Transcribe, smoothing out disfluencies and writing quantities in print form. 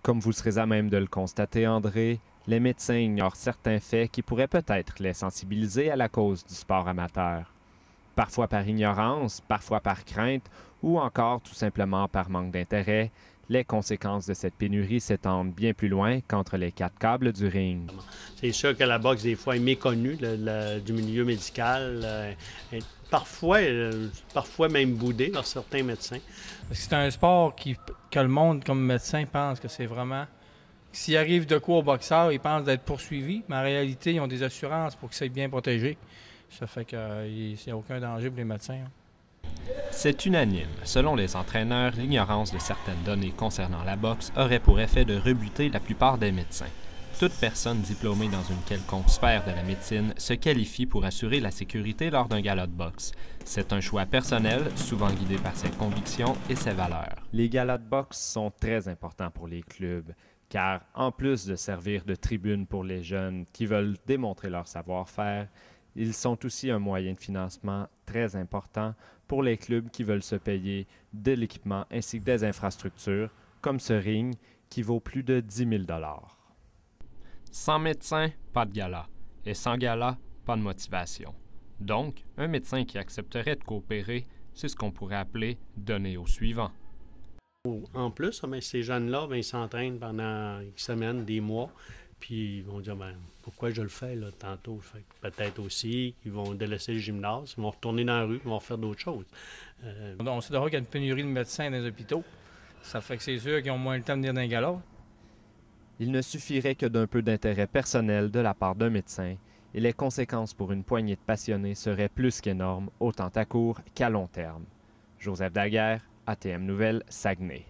Comme vous serez à même de le constater, André, les médecins ignorent certains faits qui pourraient peut-être les sensibiliser à la cause du sport amateur. Parfois par ignorance, parfois par crainte ou encore tout simplement par manque d'intérêt, les conséquences de cette pénurie s'étendent bien plus loin qu'entre les quatre câbles du ring. C'est sûr que la boxe, des fois, est méconnue du milieu médical. Parfois même boudée par certains médecins. C'est un sport que le monde, comme médecin, pense que c'est vraiment... S'il arrive de quoi au boxeur, ils pensent d'être poursuivis, mais en réalité, ils ont des assurances pour qu'ils soient bien protégés. Ça fait qu'il n'y a aucun danger pour les médecins. C'est unanime. Selon les entraîneurs, l'ignorance de certaines données concernant la boxe aurait pour effet de rebuter la plupart des médecins. Toute personne diplômée dans une quelconque sphère de la médecine se qualifie pour assurer la sécurité lors d'un gala de boxe. C'est un choix personnel, souvent guidé par ses convictions et ses valeurs. Les galas de boxe sont très importants pour les clubs, car en plus de servir de tribune pour les jeunes qui veulent démontrer leur savoir-faire, ils sont aussi un moyen de financement très important pour les clubs qui veulent se payer de l'équipement ainsi que des infrastructures, comme ce ring qui vaut plus de 10 000 $. Sans médecin, pas de gala. Et sans gala, pas de motivation. Donc, un médecin qui accepterait de coopérer, c'est ce qu'on pourrait appeler donner au suivant. En plus, ces jeunes-là, ils s'entraînent pendant X semaines, des mois, puis ils vont dire pourquoi je le fais là, tantôt. Peut-être aussi qu'ils vont délaisser le gymnase, ils vont retourner dans la rue, ils vont faire d'autres choses. On sait d'ailleurs qu'il y a une pénurie de médecins dans les hôpitaux. Ça fait que c'est sûr qu'ils ont moins le temps de venir dans les galas. Il ne suffirait que d'un peu d'intérêt personnel de la part d'un médecin et les conséquences pour une poignée de passionnés seraient plus qu'énormes, autant à court qu'à long terme. Joseph Daguerre, ATM Nouvelles, Saguenay.